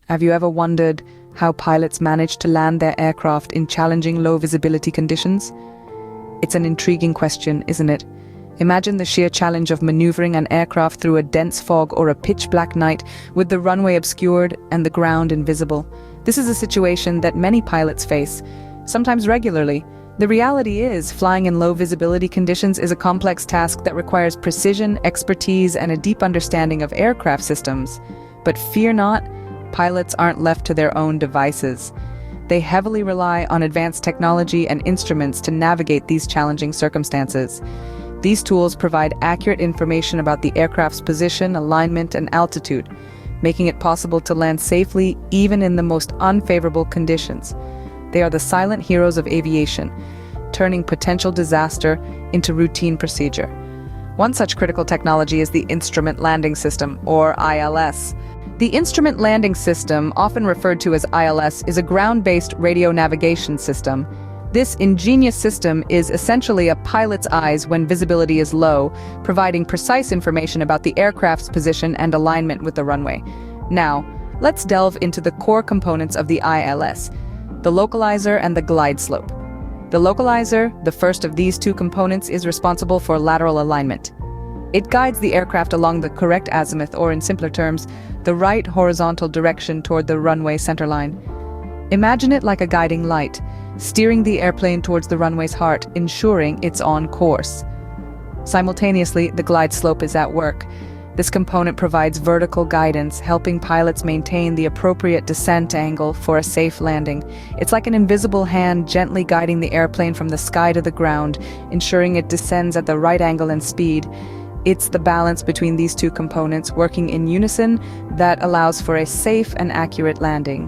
Have you ever wondered how pilots manage to land their aircraft in challenging low visibility conditions? It's an intriguing question, isn't it? Imagine the sheer challenge of maneuvering an aircraft through a dense fog or a pitch-black night with the runway obscured and the ground invisible. This is a situation that many pilots face, sometimes regularly. The reality is, flying in low visibility conditions is a complex task that requires precision, expertise, and a deep understanding of aircraft systems. But fear not, pilots aren't left to their own devices. They heavily rely on advanced technology and instruments to navigate these challenging circumstances. These tools provide accurate information about the aircraft's position, alignment, and altitude, making it possible to land safely even in the most unfavorable conditions. They are the silent heroes of aviation, turning potential disaster into routine procedure. One such critical technology is the Instrument Landing System, or ILS. The Instrument Landing System, often referred to as ILS, is a ground-based radio navigation system. This ingenious system is essentially a pilot's eyes when visibility is low, providing precise information about the aircraft's position and alignment with the runway. Now, let's delve into the core components of the ILS, the localizer and the glide slope. The localizer, the first of these two components, is responsible for lateral alignment. It guides the aircraft along the correct azimuth, or in simpler terms, the right horizontal direction toward the runway centerline. Imagine it like a guiding light, steering the airplane towards the runway's heart, ensuring it's on course. Simultaneously, the glide slope is at work. This component provides vertical guidance, helping pilots maintain the appropriate descent angle for a safe landing. It's like an invisible hand gently guiding the airplane from the sky to the ground, ensuring it descends at the right angle and speed. It's the balance between these two components working in unison that allows for a safe and accurate landing.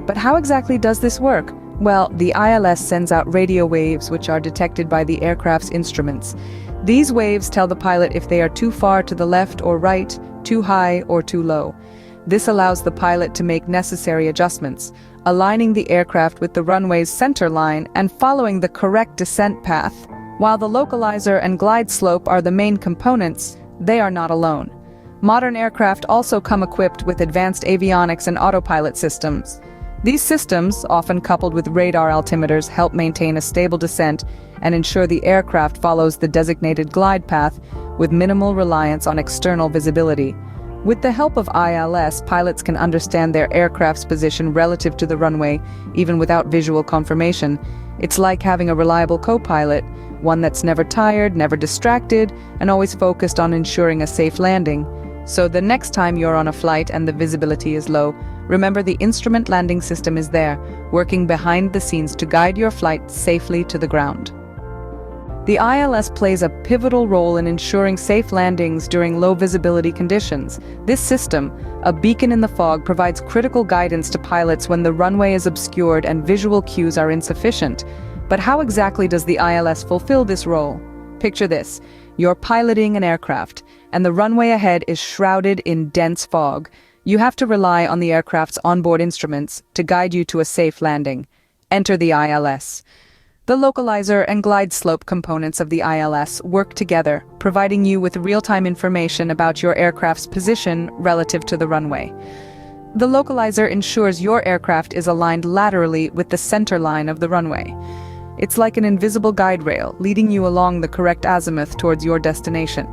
But how exactly does this work? Well, the ILS sends out radio waves which are detected by the aircraft's instruments. These waves tell the pilot if they are too far to the left or right, too high or too low. This allows the pilot to make necessary adjustments, aligning the aircraft with the runway's center line and following the correct descent path. While the localizer and glide slope are the main components, they are not alone. Modern aircraft also come equipped with advanced avionics and autopilot systems. These systems, often coupled with radar altimeters, help maintain a stable descent and ensure the aircraft follows the designated glide path with minimal reliance on external visibility. With the help of ILS, pilots can understand their aircraft's position relative to the runway, even without visual confirmation. It's like having a reliable co-pilot, one that's never tired, never distracted, and always focused on ensuring a safe landing. So the next time you're on a flight and the visibility is low, remember the Instrument Landing System is there, working behind the scenes to guide your flight safely to the ground. The ILS plays a pivotal role in ensuring safe landings during low visibility conditions. This system, a beacon in the fog, provides critical guidance to pilots when the runway is obscured and visual cues are insufficient. But how exactly does the ILS fulfill this role? Picture this: you're piloting an aircraft, and the runway ahead is shrouded in dense fog. You have to rely on the aircraft's onboard instruments to guide you to a safe landing. Enter the ILS. The localizer and glide slope components of the ILS work together, providing you with real-time information about your aircraft's position relative to the runway. The localizer ensures your aircraft is aligned laterally with the center line of the runway. It's like an invisible guide rail, leading you along the correct azimuth towards your destination.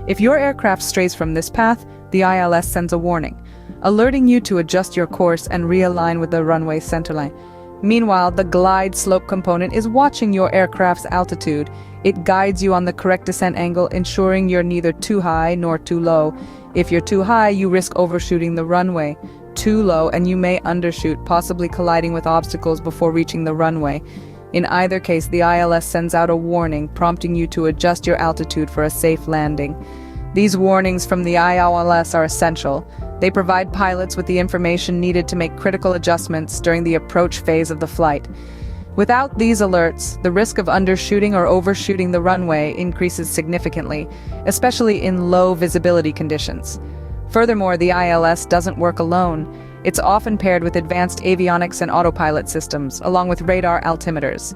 If your aircraft strays from this path, the ILS sends a warning, alerting you to adjust your course and realign with the runway centerline. Meanwhile, the glide slope component is watching your aircraft's altitude. It guides you on the correct descent angle, ensuring you're neither too high nor too low. If you're too high, you risk overshooting the runway. Too low, and you may undershoot, possibly colliding with obstacles before reaching the runway. In either case, the ILS sends out a warning, prompting you to adjust your altitude for a safe landing. These warnings from the ILS are essential. They provide pilots with the information needed to make critical adjustments during the approach phase of the flight. Without these alerts, the risk of undershooting or overshooting the runway increases significantly, especially in low visibility conditions. Furthermore, the ILS doesn't work alone. It's often paired with advanced avionics and autopilot systems, along with radar altimeters.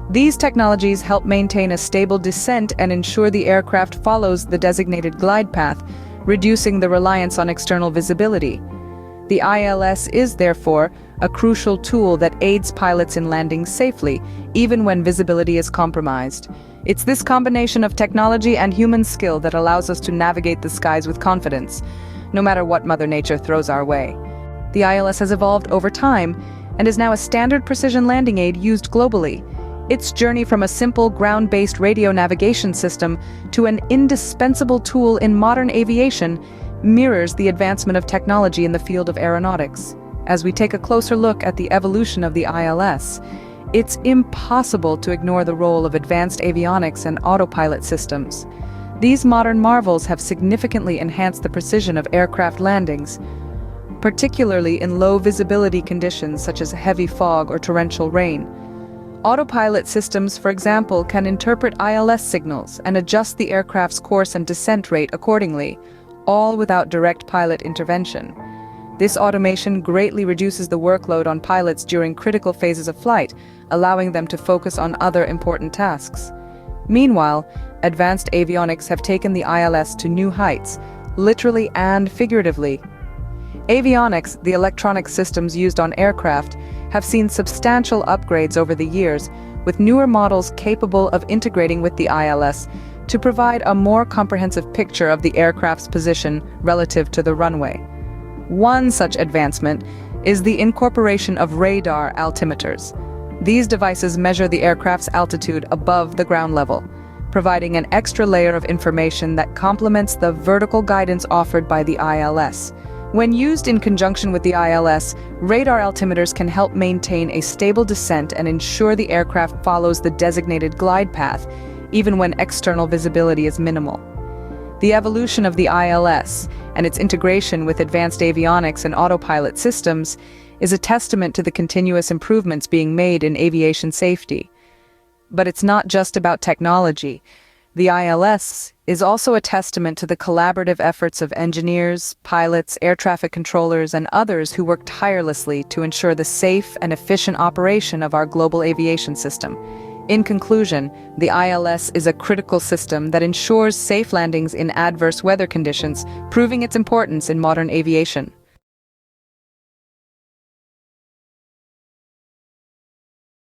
These technologies help maintain a stable descent and ensure the aircraft follows the designated glide path, reducing the reliance on external visibility. The ILS is, therefore, a crucial tool that aids pilots in landing safely, even when visibility is compromised. It's this combination of technology and human skill that allows us to navigate the skies with confidence, no matter what Mother Nature throws our way. The ILS has evolved over time and is now a standard precision landing aid used globally. Its journey from a simple ground-based radio navigation system to an indispensable tool in modern aviation mirrors the advancement of technology in the field of aeronautics. As we take a closer look at the evolution of the ILS, it's impossible to ignore the role of advanced avionics and autopilot systems. These modern marvels have significantly enhanced the precision of aircraft landings, particularly in low visibility conditions such as heavy fog or torrential rain. Autopilot systems, for example, can interpret ILS signals and adjust the aircraft's course and descent rate accordingly, all without direct pilot intervention. This automation greatly reduces the workload on pilots during critical phases of flight, allowing them to focus on other important tasks. Meanwhile, advanced avionics have taken the ILS to new heights, literally and figuratively. Avionics, the electronic systems used on aircraft, have seen substantial upgrades over the years, with newer models capable of integrating with the ILS to provide a more comprehensive picture of the aircraft's position relative to the runway. One such advancement is the incorporation of radar altimeters. These devices measure the aircraft's altitude above the ground level, providing an extra layer of information that complements the vertical guidance offered by the ILS. When used in conjunction with the ILS, radar altimeters can help maintain a stable descent and ensure the aircraft follows the designated glide path, even when external visibility is minimal. The evolution of the ILS and its integration with advanced avionics and autopilot systems is a testament to the continuous improvements being made in aviation safety. But it's not just about technology. The ILS is also a testament to the collaborative efforts of engineers, pilots, air traffic controllers, and others who work tirelessly to ensure the safe and efficient operation of our global aviation system. In conclusion, the ILS is a critical system that ensures safe landings in adverse weather conditions, proving its importance in modern aviation.